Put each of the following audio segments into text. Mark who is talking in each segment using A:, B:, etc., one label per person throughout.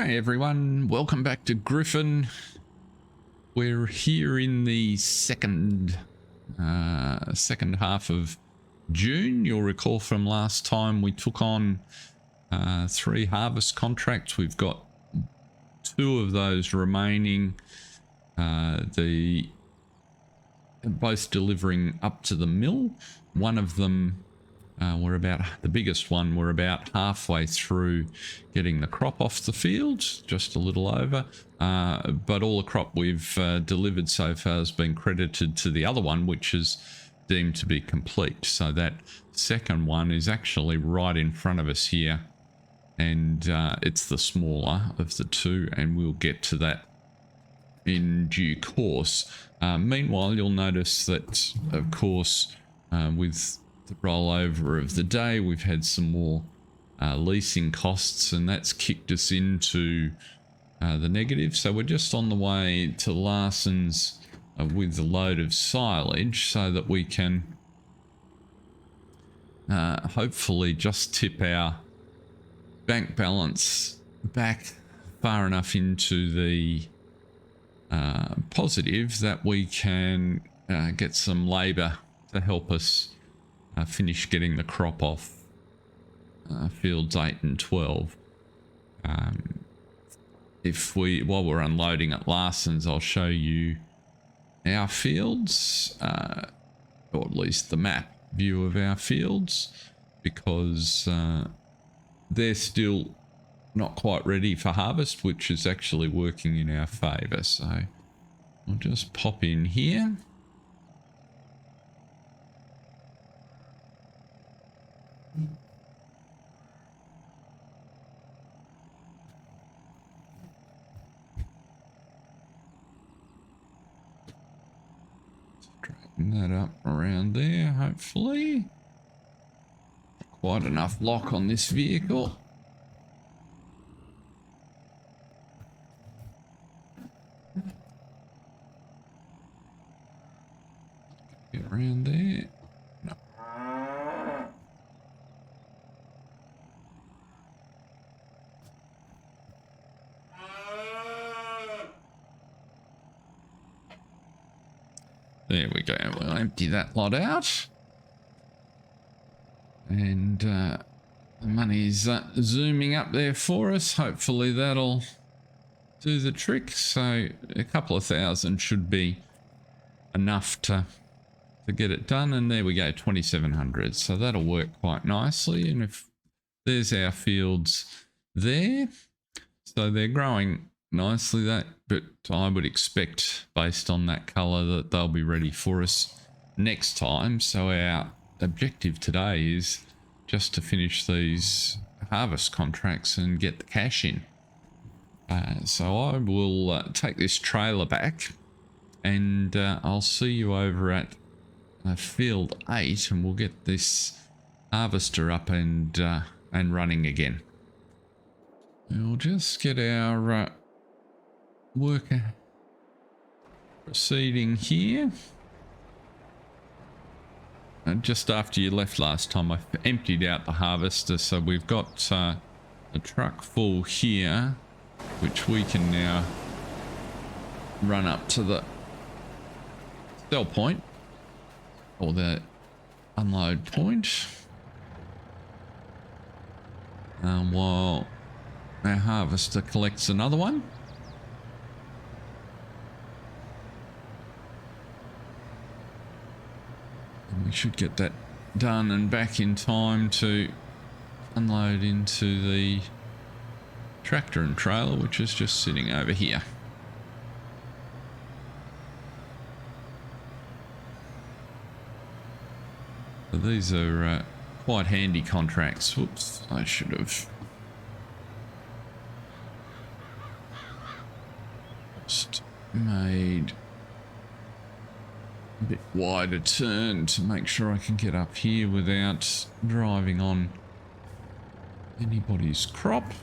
A: Hi everyone, welcome back to Griffin. We're here in the second half of June. You'll recall from last time we took on 3 harvest contracts. We've got 2 of those remaining. Both delivering up to the mill. One of them, the biggest one, we're about halfway through getting the crop off the field, just a little over. But all the crop we've delivered so far has been credited to the other one, which is deemed to be complete. So that second one is actually right in front of us here, and it's the smaller of the 2, and we'll get to that in due course. Meanwhile, you'll notice that, of course, with the rollover of the day, we've had some more leasing costs, and that's kicked us into the negative. So we're just on the way to Larson's with a load of silage so that we can hopefully just tip our bank balance back far enough into the positive that we can get some labour to help us finish getting the crop off fields 8 and 12. While we're unloading at Larson's, I'll show you our fields, or at least the map view of our fields, because they're still not quite ready for harvest, which is actually working in our favour. So we'll just pop in here. Straighten that up around there, hopefully. Quite enough lock on this vehicle. Get around there. No. There we go. We'll empty that lot out. And the money's zooming up there for us. Hopefully that'll do the trick. So a couple of thousand should be enough to get it done. And there we go, 2,700. So that'll work quite nicely. And if there's our fields there, so they're growing nicely, but I would expect, based on that colour, that they'll be ready for us next time. So our objective today is just to finish these harvest contracts and get the cash in. So I will take this trailer back, and I'll see you over at field 8, and we'll get this harvester up and running again. We'll just get our worker proceeding here. Just after you left last time, I emptied out the harvester, so we've got a truck full here, which we can now run up to the sell point, or the unload point, while our harvester collects another one. And we should get that done and back in time to unload into the tractor and trailer, which is just sitting over here. So these are quite handy contracts. Whoops, I should have just made a bit wider turn to make sure I can get up here without driving on anybody's crop.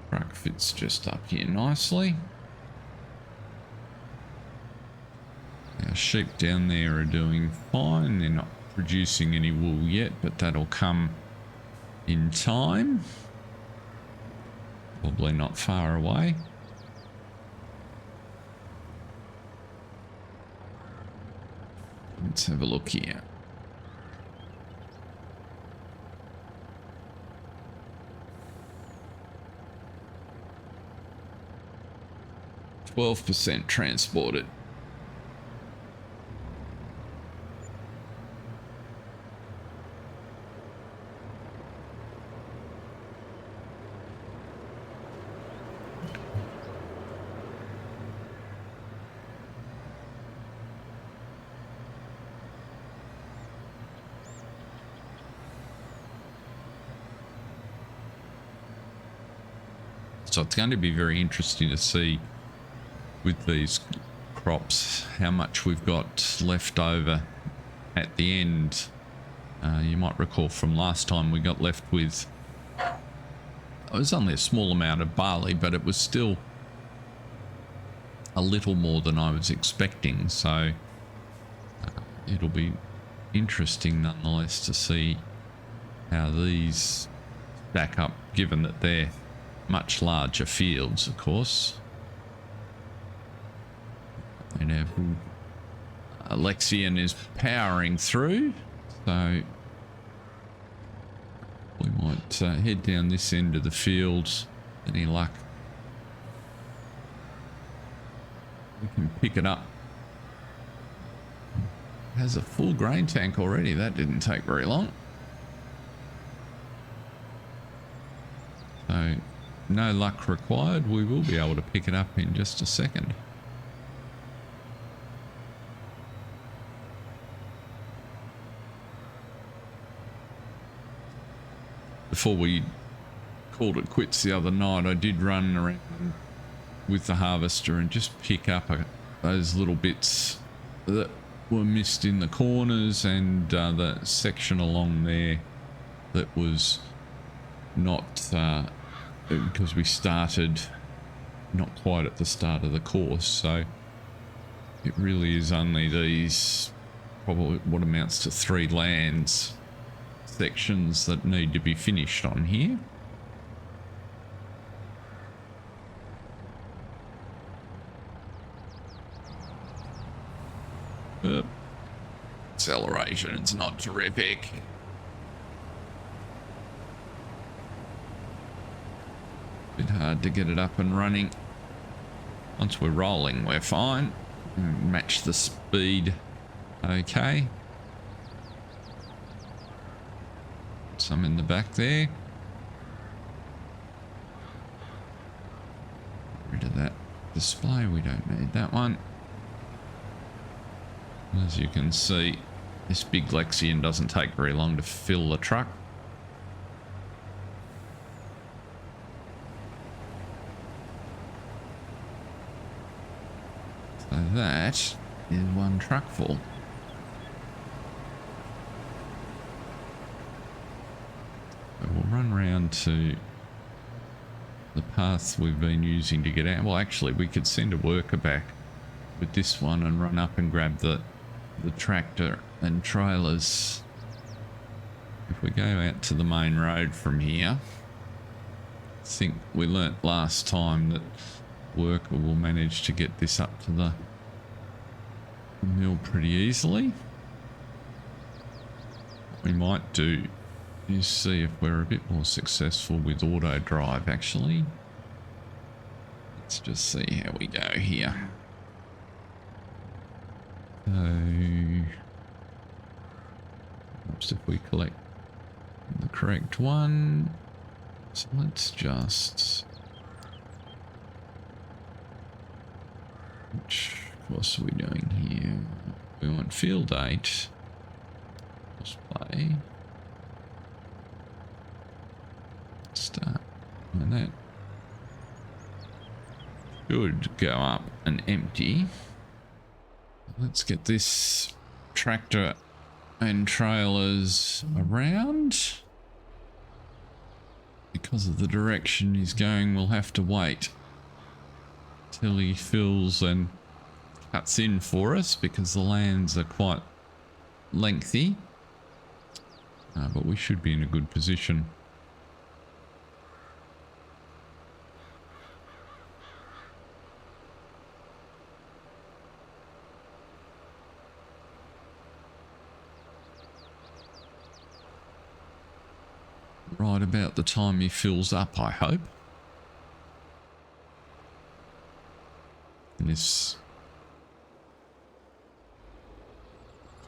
A: Truck fits just up here nicely. Our sheep down there are doing fine. They're not producing any wool yet, but that'll come in time. Probably not far away. Let's have a look here. %, transported. So it's going to be very interesting to see with these crops how much we've got left over at the end. You might recall from last time we got left with, it was only a small amount of barley, but it was still a little more than I was expecting. So it'll be interesting nonetheless to see how these stack up, given that they're much larger fields, of course. And our Alexian is powering through, so we might head down this end of the field. Any luck, we can pick it up. It has a full grain tank already. That didn't take very long. So no luck required. We will be able to pick it up in just a second. Before we called it quits the other night, I did run around with the harvester and just pick up those little bits that were missed in the corners, and the section along there that was not, because we started not quite at the start of the course, so it really is only these, probably what amounts to 3 lands sections that need to be finished on here. Acceleration, it's not terrific. Bit hard to get it up and running. Once we're rolling, we're fine. Match the speed. Okay. Some in the back there. Get rid of that display. We don't need that one. As you can see, this big Lexian doesn't take very long to fill the truck. So that is one truck full. So we'll run round to the path we've been using to get out. Well, actually, we could send a worker back with this one and run up and grab the tractor and trailers. If we go out to the main road from here, I think we learnt last time that worker will manage to get this up to the mill pretty easily. What we might do is see if we're a bit more successful with auto drive, actually. Let's just see how we go here. So, perhaps if we collect the correct one. So let's just, which course are we doing here? We want field 8. Display. Start. And that should go up and empty. Let's get this tractor and trailers around. Because of the direction he's going, we'll have to wait till he fills and cuts in for us, because the lands are quite lengthy. But we should be in a good position. right about the time he fills up, I hope. And this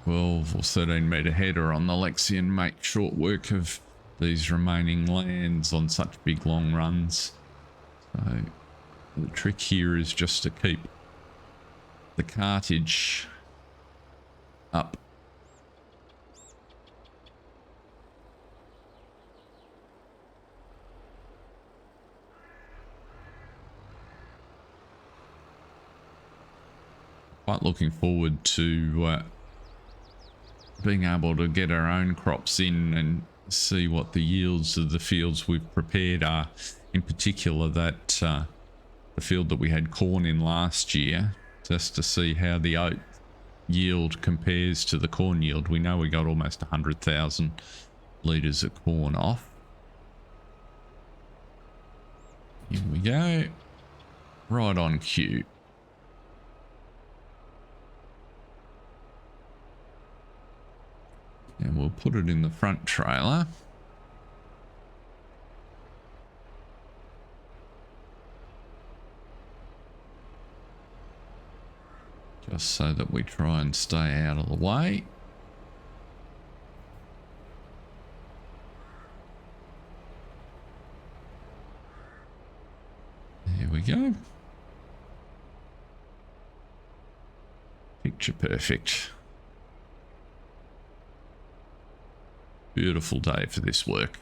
A: 12 or 13 metre header on the Lexion make short work of these remaining lands on such big long runs. So the trick here is just to keep the cartage up. Quite looking forward to being able to get our own crops in and see what the yields of the fields we've prepared are. In particular, that the field that we had corn in last year, just to see how the oat yield compares to the corn yield. We know we got almost 100,000 litres of corn off. Here we go. Right on cue. And we'll put it in the front trailer. Just so that we try and stay out of the way. There we go. Picture perfect. Beautiful day for this work.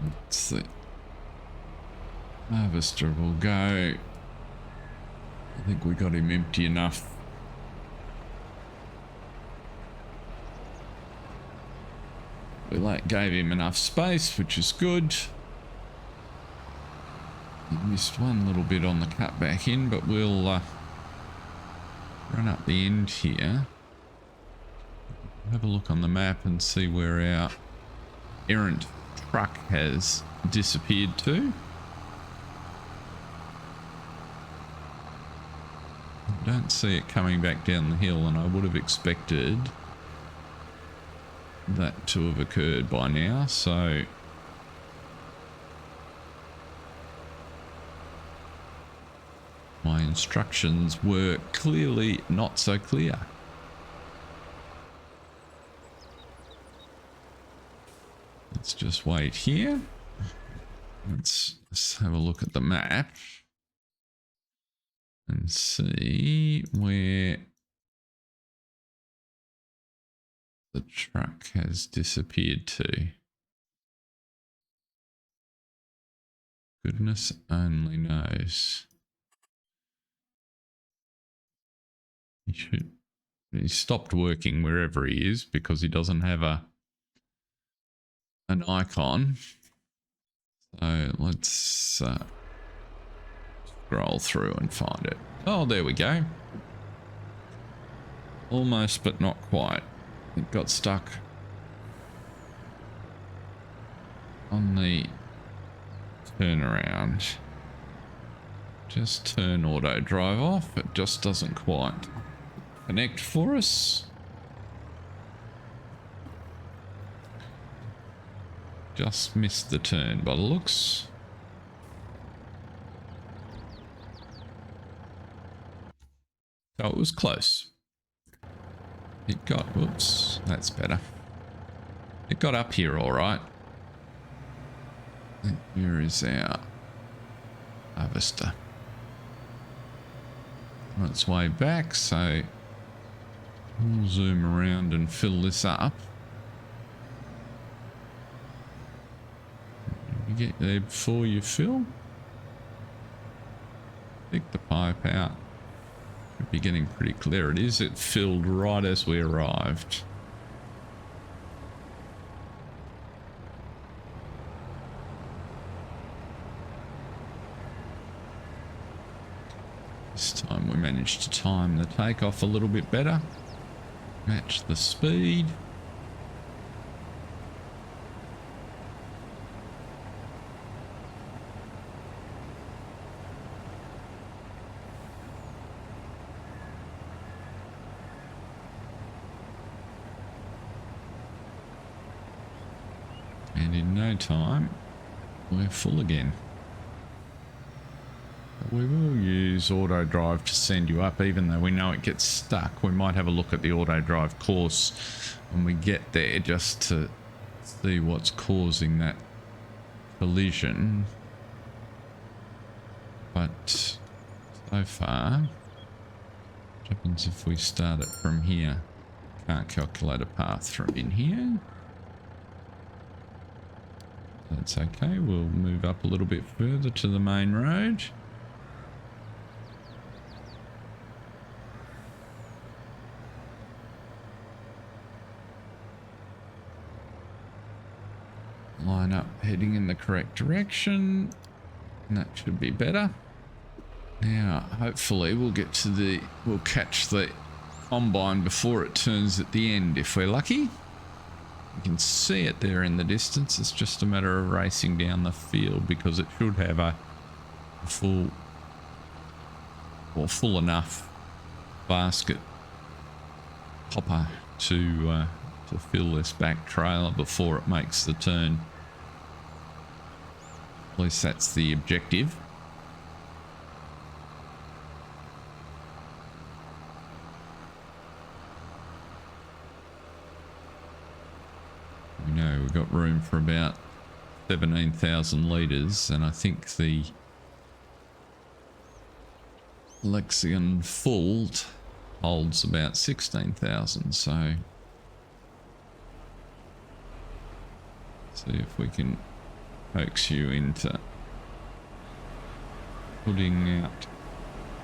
A: Let's see. Harvester will go. I think we got him empty enough. We gave him enough space, which is good. He missed one little bit on the cut back in, but we'll run up the end here. Have a look on the map and see where our errant truck has disappeared to. I don't see it coming back down the hill, and I would have expected that to have occurred by now, so my instructions were clearly not so clear. Let's just wait here. Let's have a look at the map and see where the truck has disappeared to. Goodness only knows. He stopped working wherever he is because he doesn't have an icon. So let's scroll through and find it. Oh, there we go. Almost, but not quite. It got stuck on the turnaround. Just turn auto drive off. It just doesn't quite connect for us. Just missed the turn by the looks. So it was close. It got, whoops, that's better. It got up here all right. And here is our harvester. On its way back, so we'll zoom around and fill this up. You get there before you fill. Pick the pipe out. Should be getting pretty clear. It is. It filled right as we arrived. This time we managed to time the takeoff a little bit better. Match the speed. And in no time, we're full again. We will use auto drive to send you up, even though we know it gets stuck. We might have a look at the auto drive course when we get there, just to see what's causing that collision. But so far, what happens if we start it from here? Can't calculate a path from in here. That's okay. We'll move up a little bit further to the main road. Line up, heading in the correct direction. And that should be better. Now, hopefully we'll catch the combine before it turns at the end if we're lucky. You can see it there in the distance. It's just a matter of racing down the field, because it should have a full enough basket hopper to fill this back trailer before it makes the turn. At least that's the objective. We know we've got room for about 17,000 litres, and I think the Lexion full holds about 16,000, so see if we can coax you into putting out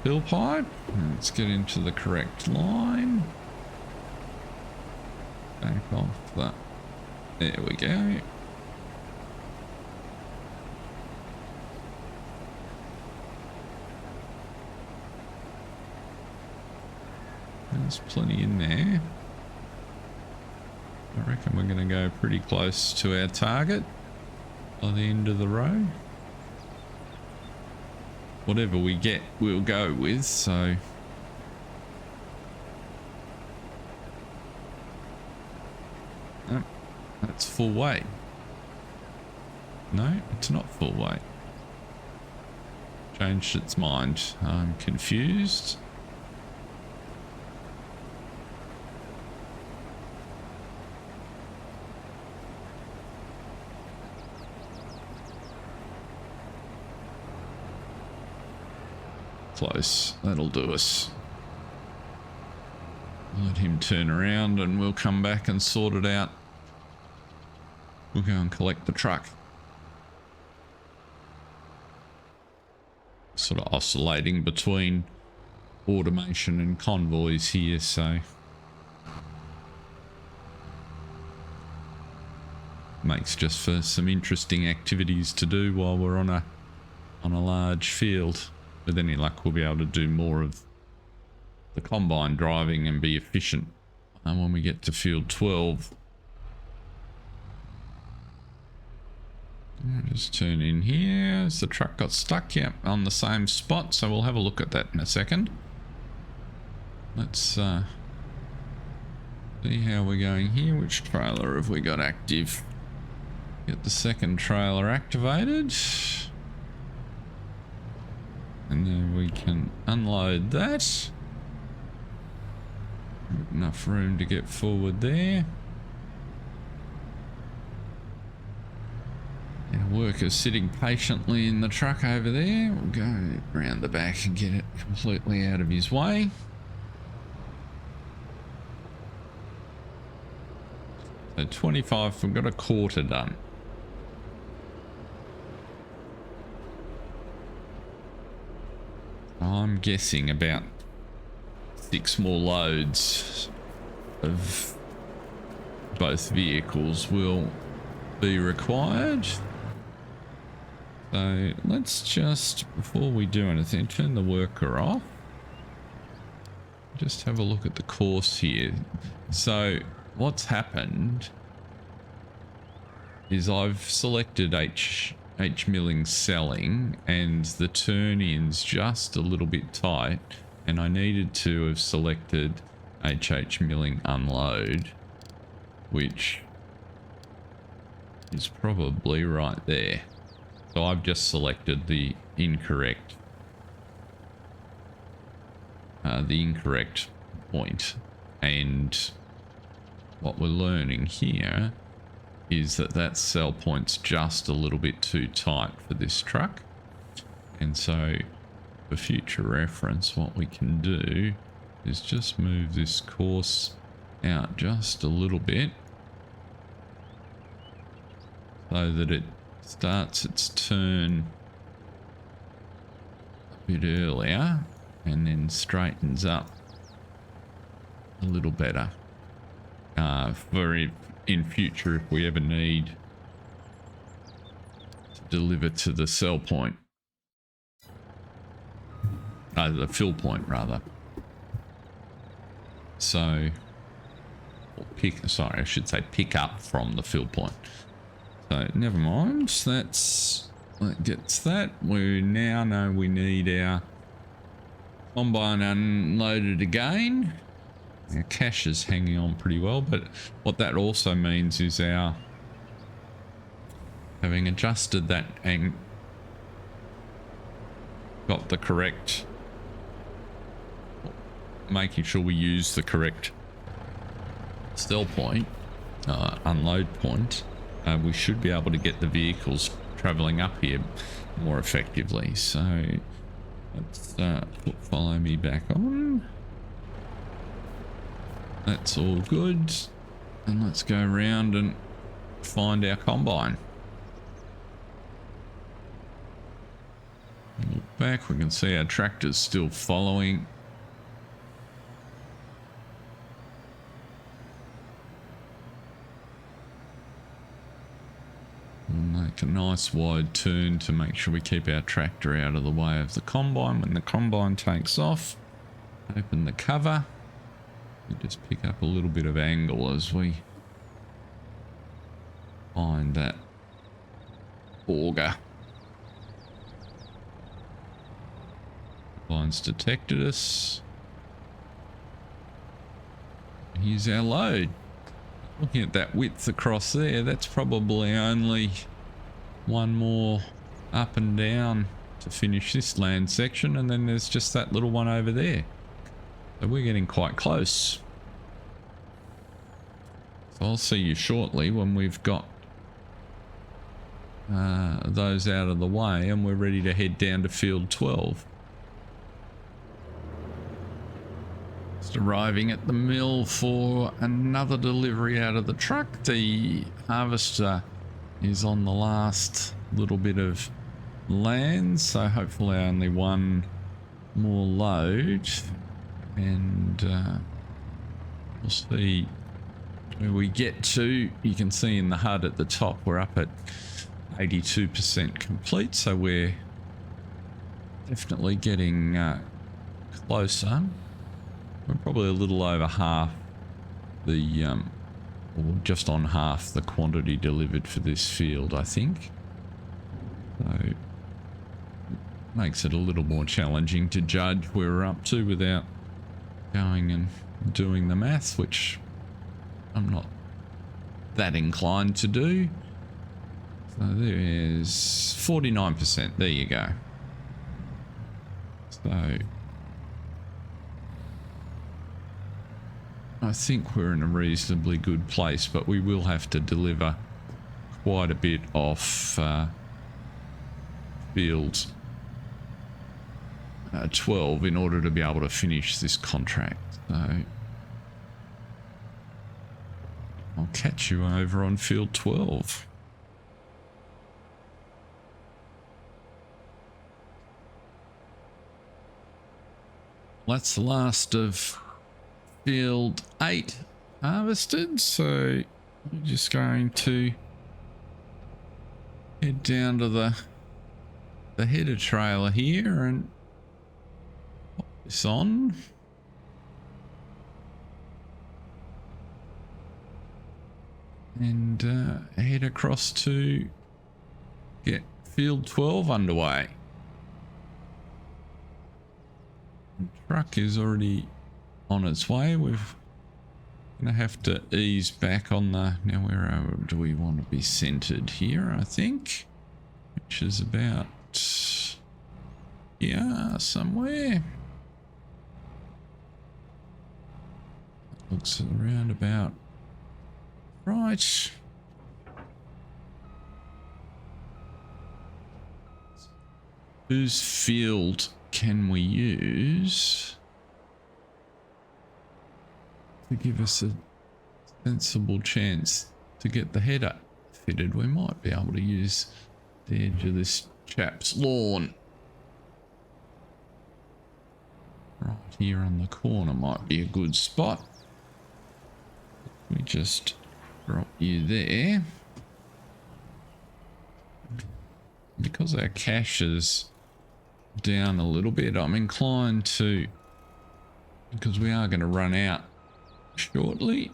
A: fill pipe. Let's get into the correct line. Back off that. There we go. There's plenty in there. I reckon we're going to go pretty close to our target by the end of the row. Whatever we get, we'll go with, so... Oh, that's full weight. No, it's not full weight. Changed its mind. I'm confused. Close. That'll do us. Let him turn around and we'll come back and sort it out. We'll go and collect the truck. Sort of oscillating between automation and convoys here, so makes just for some interesting activities to do while we're on a large field. With any luck, we'll be able to do more of the combine driving and be efficient when we get to field 12. I'll just turn in here. Has the truck got stuck? Yep, on the same spot, so we'll have a look at that in a second. Let's see how we're going here. Which trailer have we got active? Get the second trailer activated. And then we can unload that. Enough room to get forward there. Our worker's sitting patiently in the truck over there. We'll go around the back and get it completely out of his way. So 25, we've got a quarter done. I'm guessing about 6 more loads of both vehicles will be required. So let's just, before we do anything, turn the worker off. just have a look at the course here. So what's happened is I've selected H milling selling, and the turn-in's just a little bit tight, and I needed to have selected HH milling unload, which is probably right there. So I've just selected the incorrect point, and what we're learning here is that that sell point's just a little bit too tight for this truck. And so for future reference, what we can do is just move this course out just a little bit so that it starts its turn a bit earlier and then straightens up a little better for in future if we ever need to deliver to the sell point, the fill point rather. So I should say pick up from the fill point. So never mind, that gets that. We now know we need our combine unloaded again. Our cash is hanging on pretty well, but what that also means is our having adjusted that and got the correct, making sure we use the correct sell point, unload point, we should be able to get the vehicles traveling up here more effectively. So let's put follow me back on. That's all good, and let's go around and find our combine. Look back, we can see our tractor's still following. We'll make a nice wide turn to make sure we keep our tractor out of the way of the combine. When the combine takes off, open the cover. We just pick up a little bit of angle as we find that auger. Combine's detected us. Here's our load. Looking at that width across there, that's probably only one more up and down to finish this land section, and then there's just that little one over there. So we're getting quite close. So I'll see you shortly when we've got those out of the way and we're ready to head down to field 12. Just arriving at the mill for another delivery out of the truck. The harvester is on the last little bit of land, so hopefully only one more load. And we'll see where we get to. You can see in the HUD at the top we're up at 82% complete, so we're definitely getting closer. We're probably a little over half the or just on half the quantity delivered for this field, I think. So makes it a little more challenging to judge where we're up to without going and doing the math, which I'm not that inclined to do. So there's 49%. There you go. So I think we're in a reasonably good place, but we will have to deliver quite a bit off field 12 in order to be able to finish this contract. So I'll catch you over on field 12. That's the last of field 8 harvested, so we're just going to head down to the header trailer here and pop this on. and head across to get field 12 underway. The truck is already on its way. We're going to have to ease back on the... Now, where do we want to be centered here, I think? Which is about... yeah, somewhere. Looks around about right. Whose field can we use to give us a sensible chance to get the header fitted? We might be able to use the edge of this chap's lawn. Right here on the corner might be a good spot. We just drop you there. Because our cash is down a little bit, I'm inclined to, because we are going to run out shortly.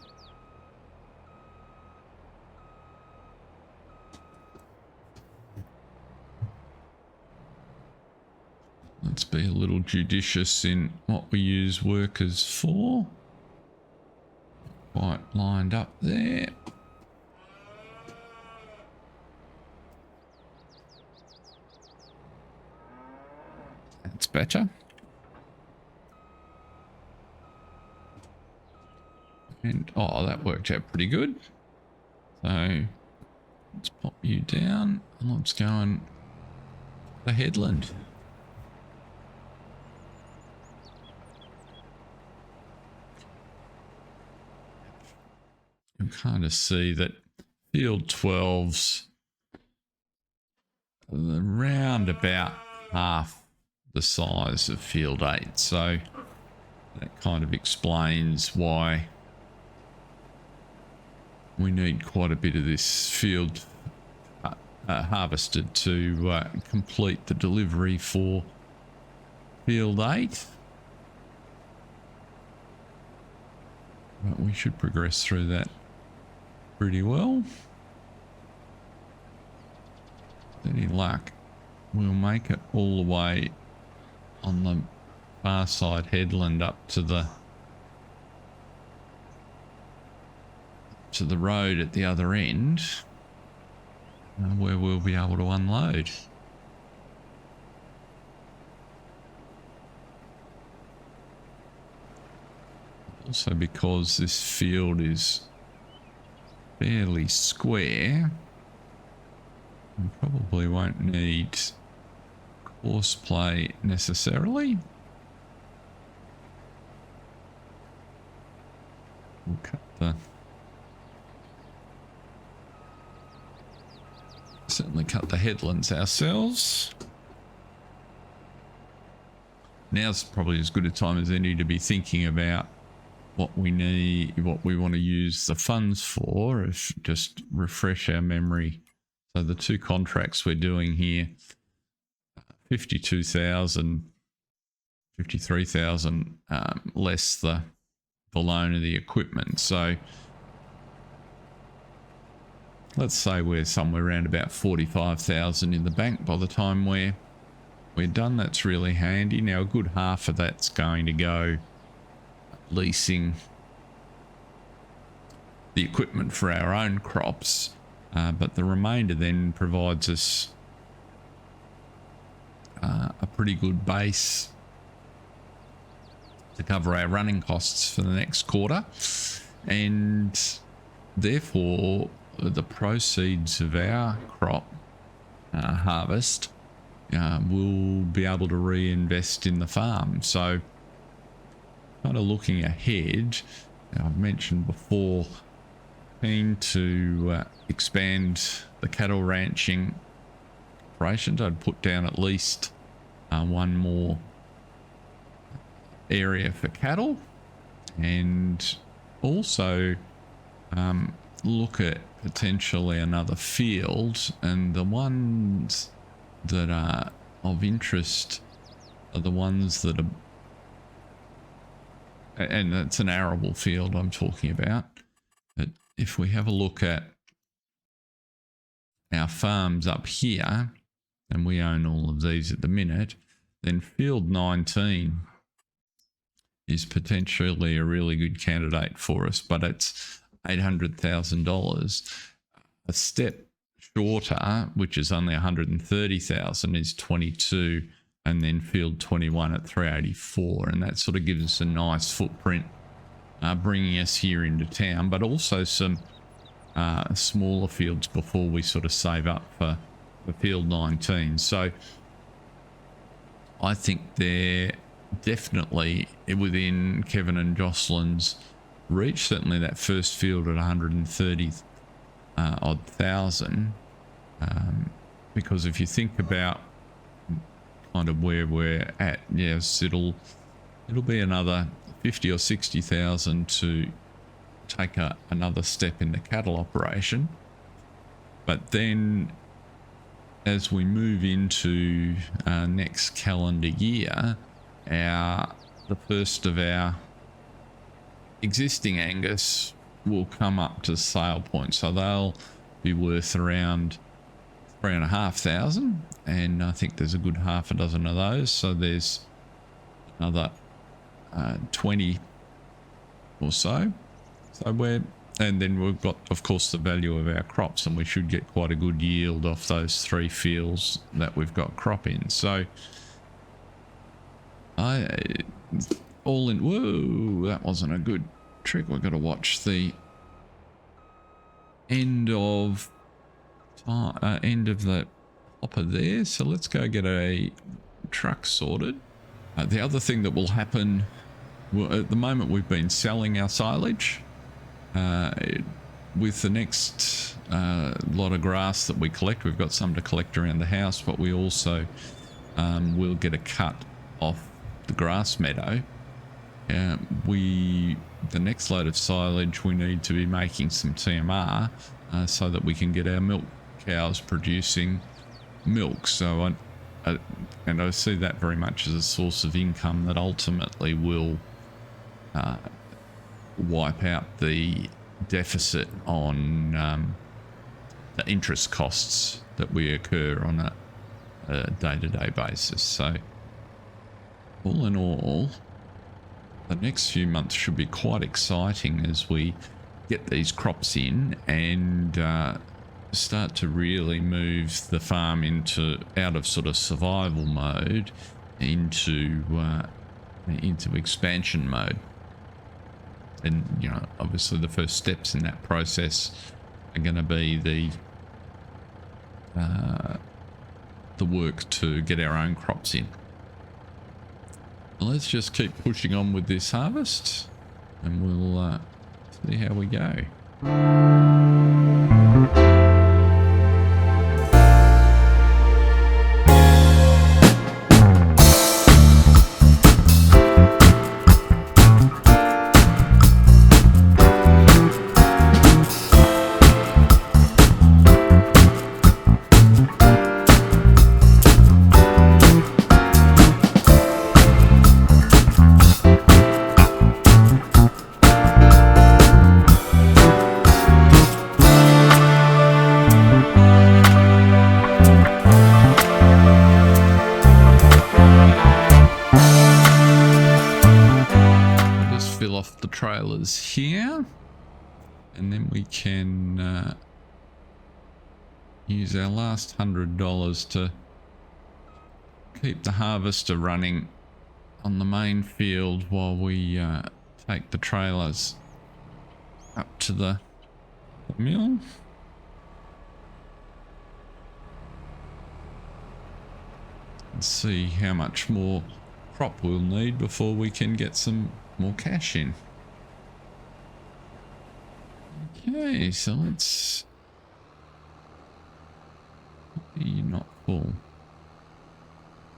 A: Let's be a little judicious in what we use workers for. Quite lined up there. That's better. And oh, that worked out pretty good. So let's pop you down and let's go on the headland. You can kind of see that field 12's around about half the size of field 8, so that kind of explains why we need quite a bit of this field harvested to complete the delivery for field 8. But we should progress through that pretty well. With any luck, we'll make it all the way on the far side headland up to the road at the other end, where we'll be able to unload. Also, because this field is fairly square, we probably won't need horseplay necessarily. We'll certainly cut the headlands ourselves. Now's probably as good a time as any to be thinking about what we need, what we want to use the funds for. If just refresh our memory. So the two contracts we're doing here, 52,000, 53,000 less the loan of the equipment. So let's say we're somewhere around about 45,000 in the bank by the time we're done. That's really handy. Now a good half of that's going to go leasing the equipment for our own crops, but the remainder then provides us a pretty good base to cover our running costs for the next quarter, and therefore the proceeds of our crop harvest will be able to reinvest in the farm. So kind of looking ahead, I've mentioned before, keen to expand the cattle ranching operations. I'd put down at least one more area for cattle, and also look at potentially another field. And the ones that are of interest are the ones that are, and it's an arable field I'm talking about. But if we have a look at our farms up here, and we own all of these at the minute, then field 19 is potentially a really good candidate for us, but it's $800,000. A step shorter, which is only 130,000, is 22, and then field 21 at 384, and that sort of gives us a nice footprint, bringing us here into town, but also some smaller fields before we sort of save up for field 19. So I think they're definitely within Kevin and Jocelyn's reach. Certainly that first field at 130 odd thousand, because if you think about kind of where we're at, yes, it'll be another 50 or 60,000 to take another step in the cattle operation. But then as we move into next calendar year, the first of our existing Angus will come up to sale point, so they'll be worth around 3,500, and I think there's a good half a dozen of those, so there's another 20 or so. And then we've got, of course, the value of our crops, and we should get quite a good yield off those 3 fields that we've got crop in. So all in, whoa, that wasn't a good trick. We've got to watch the end of the hopper there. So let's go get a truck sorted. The other thing that will happen, well, at the moment we've been selling our silage. With the next lot of grass that we collect, we've got some to collect around the house, but we also will get a cut off the grass meadow. The next load of silage, we need to be making some TMR so that we can get our milk cows producing milk. So I see that very much as a source of income that ultimately will wipe out the deficit on the interest costs that we occur on a day-to-day basis. So all in all, the next few months should be quite exciting as we get these crops in and start to really move the farm out of sort of survival mode into expansion mode. And, you know, obviously the first steps in that process are going to be the work to get our own crops in. Let's just keep pushing on with this harvest, and we'll see how we go. Trailers here, and then we can use our last $100 to keep the harvester running on the main field while we take the trailers up to the mill. And see how much more crop we'll need before we can get some more cash in. Okay, so let's... You're not full.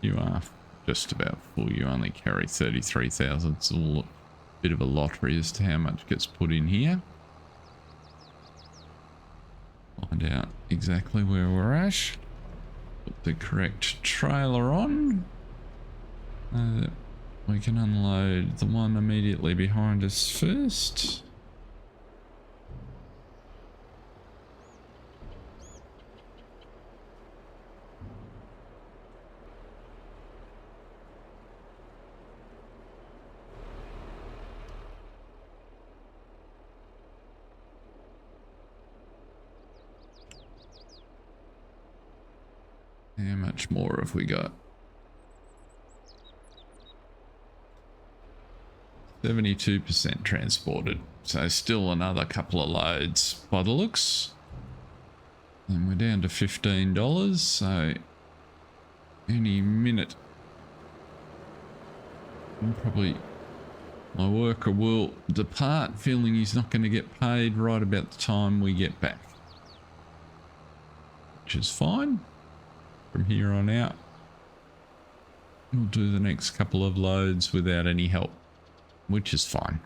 A: You are just about full. You only carry 33,000. It's all a bit of a lottery as to how much gets put in here. Find out exactly where we're at. Put the correct trailer on. We can unload the one immediately behind us first. How much more have we got? 72% transported. So still another couple of loads by the looks. And we're down to $15. So any minute, probably my worker will depart feeling he's not going to get paid right about the time we get back. Which is fine. From here on out, we'll do the next couple of loads without any help, which is fine.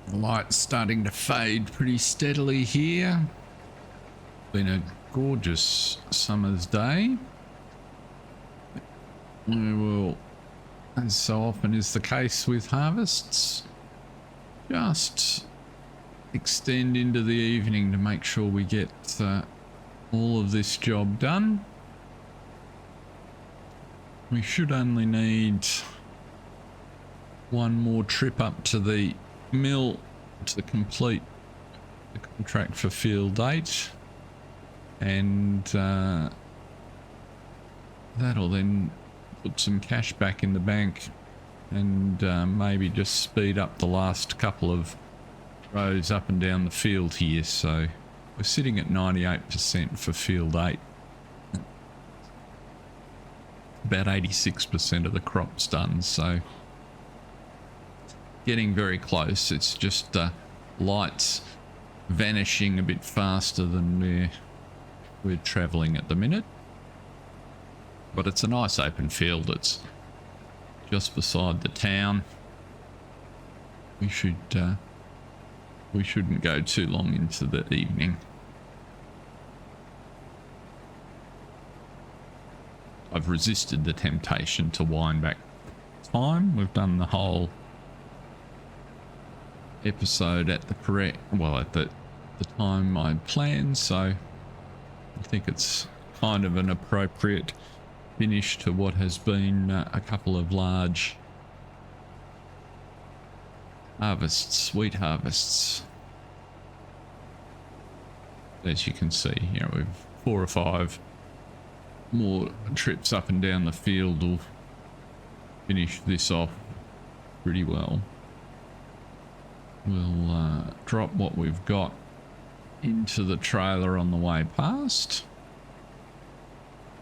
A: The light's starting to fade pretty steadily here. Been a gorgeous summer's day. We will, as so often is the case with harvests, just extend into the evening to make sure we get all of this job done. We should only need one more trip up to the mill to complete the contract for field 8, and that'll then put some cash back in the bank and maybe just speed up the last couple of rows up and down the field here. So we're sitting at 98% for field 8. About 86% of the crop's done, so getting very close. It's just lights vanishing a bit faster than we're travelling at the minute. But it's a nice open field. It's just beside the town. We shouldn't go too long into the evening. I've resisted the temptation to wind back time. We've done the whole episode at the correct, well, at the time I planned, so I think it's kind of an appropriate finish to what has been a couple of large harvests, wheat harvests. As you can see, you know, we've 4 or 5 more trips up and down the field will finish this off pretty well. We'll drop what we've got into the trailer on the way past.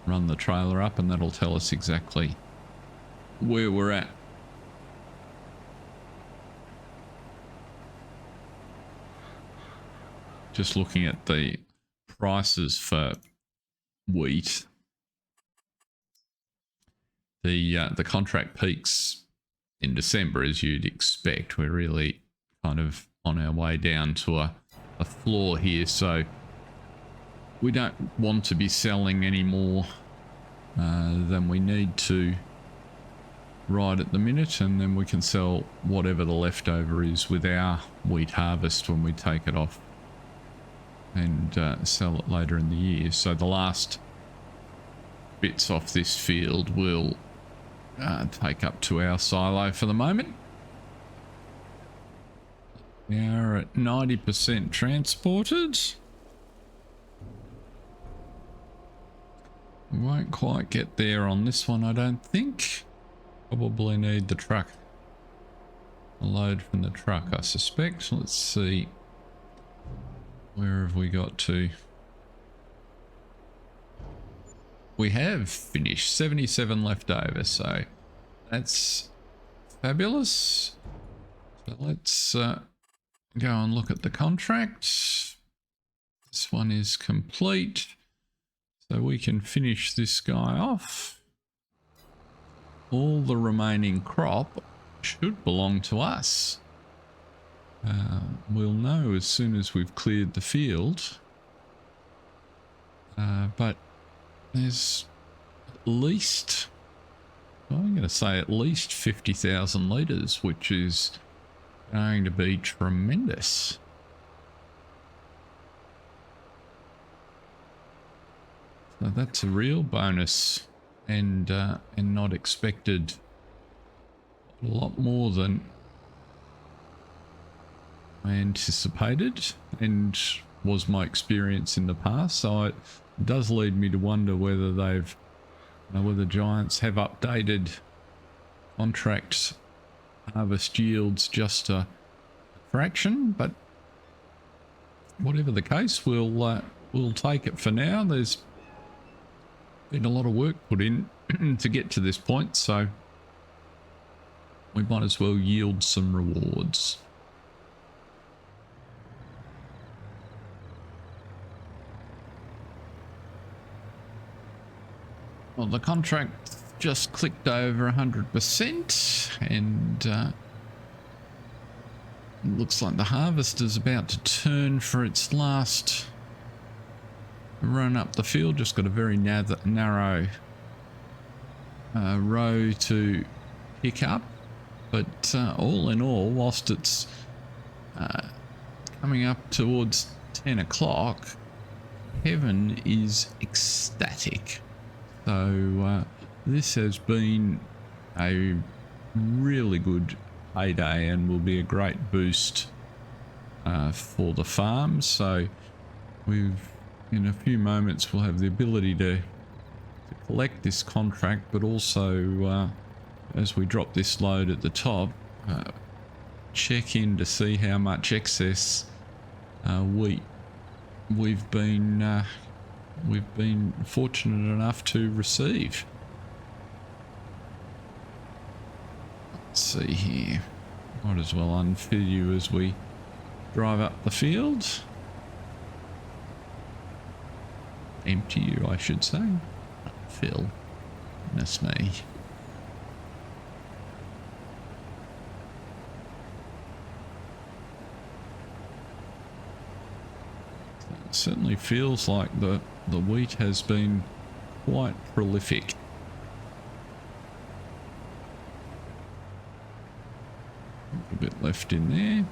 A: Run the trailer up and that'll tell us exactly where we're at. Just looking at the prices for wheat. The contract peaks in December, as you'd expect. We're really kind of on our way down to a floor here, so we don't want to be selling any more than we need to right at the minute, and then we can sell whatever the leftover is with our wheat harvest when we take it off and sell it later in the year. So the last bits off this field will take up to our silo for the moment. We are at 90% transported. We won't quite get there on this one, I don't think. Probably need the truck. A load from the truck, I suspect. Let's see. Where have we got to? We have finished 77 left over, so that's fabulous. So let's go and look at the contract. This one is complete, so we can finish this guy off. All the remaining crop should belong to us. We'll know as soon as we've cleared the field. But there's at least, well, I'm going to say at least 50,000 litres, which is going to be tremendous. So that's a real bonus, and not expected a lot more than I anticipated, and was my experience in the past. So it does lead me to wonder whether whether Giants have updated contract harvest yields just a fraction. But whatever the case, we'll take it for now. There's been a lot of work put in to get to this point, so we might as well yield some rewards. Well, the contract just clicked over 100%, and it looks like the harvest is about to turn for its last run up the field. Just got a very narrow row to pick up, but all in all, whilst it's coming up towards 10 o'clock, heaven is ecstatic. So this has been a really good payday and will be a great boost for the farm. So in a few moments we'll have the ability to collect this contract, but also as we drop this load at the top, check in to see how much excess wheat we've been fortunate enough to receive. Let's see here. Might as well unfill you as we drive up the field. Empty you, I should say. Fill. Goodness me. It certainly feels like the wheat has been quite prolific. A bit left in there.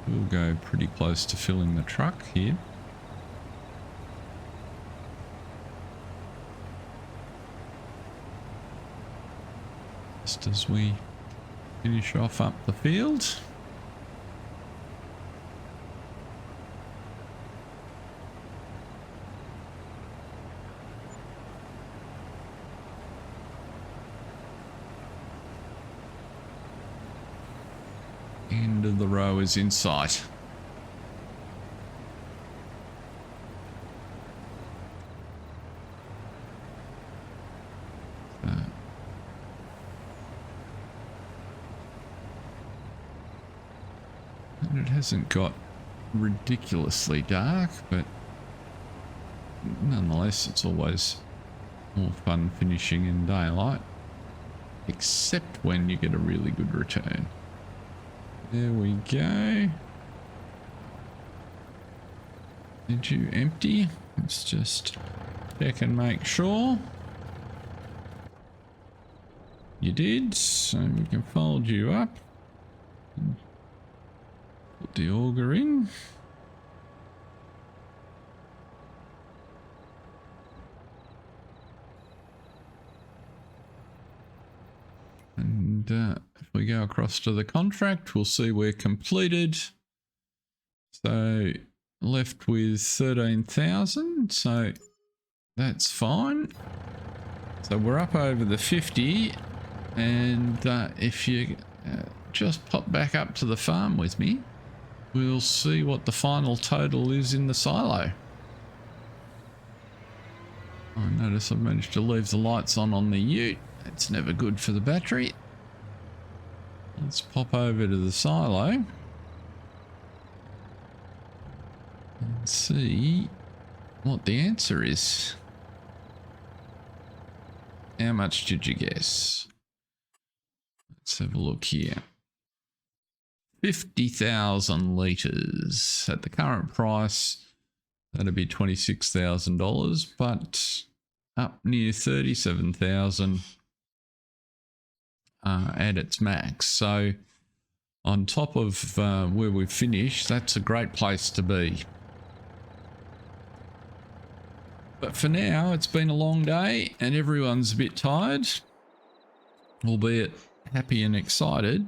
A: We'll go pretty close to filling the truck here. Just as we finish off up the field. End of the row is in sight. And it hasn't got ridiculously dark, but nonetheless it's always more fun finishing in daylight, except when you get a really good return. There we go. Did you empty? Let's just check and make sure. You did, so we can fold you up. Put the auger in. And if we go across to the contract, we'll see we're completed. So left with 13,000, so that's fine. So we're up over the 50, and if you just pop back up to the farm with me, we'll see what the final total is in the silo. I notice I've managed to leave the lights on the ute. That's never good for the battery. Let's pop over to the silo and see what the answer is. How much did you guess? Let's have a look here. 50,000 litres. At the current price, that'd be $26,000, but up near 37,000 at its max. So on top of where we've finished, that's a great place to be. But for now, it's been a long day and everyone's a bit tired, albeit happy and excited.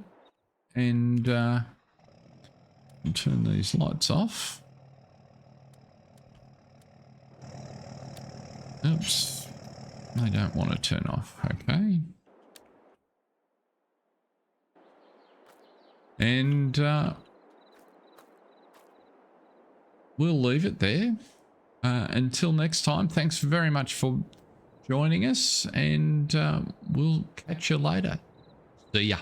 A: And I'll turn these lights off. Oops, they don't want to turn off. Okay. And we'll leave it there. Until next time, thanks very much for joining us, and we'll catch you later. See ya.